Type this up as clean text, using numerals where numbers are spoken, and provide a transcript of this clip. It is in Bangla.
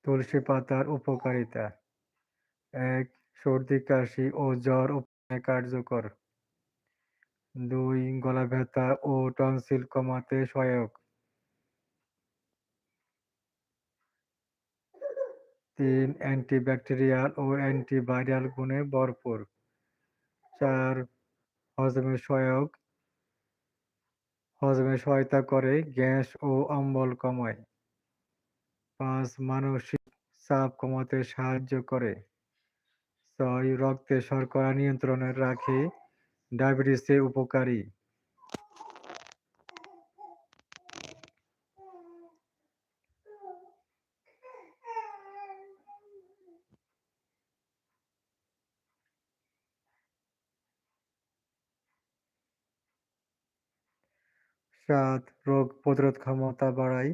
তুলসী পাতার উপকারিতা: ১. সর্দি, কাশি ও জ্বর উপশমে কার্যকর। ২. গলা ব্যথা ও টনসিল কমাতে সহায়ক। ৩. অ্যান্টিব্যাকটেরিয়াল ও অ্যান্টিভাইরাল গুণে ভরপুর। ৪. হজমে সহায়ক, হজমে সহায়তা করে, গ্যাস ও অম্বল কমায়। ৫. মানসিক চাপ কমাতে সাহায্য করে। ৬. রক্তে শর্করা নিয়ন্ত্রণে রাখে, ডায়াবেটিসে উপকারী। সাত, রোগ প্রতিরোধ ক্ষমতা বাড়ায়।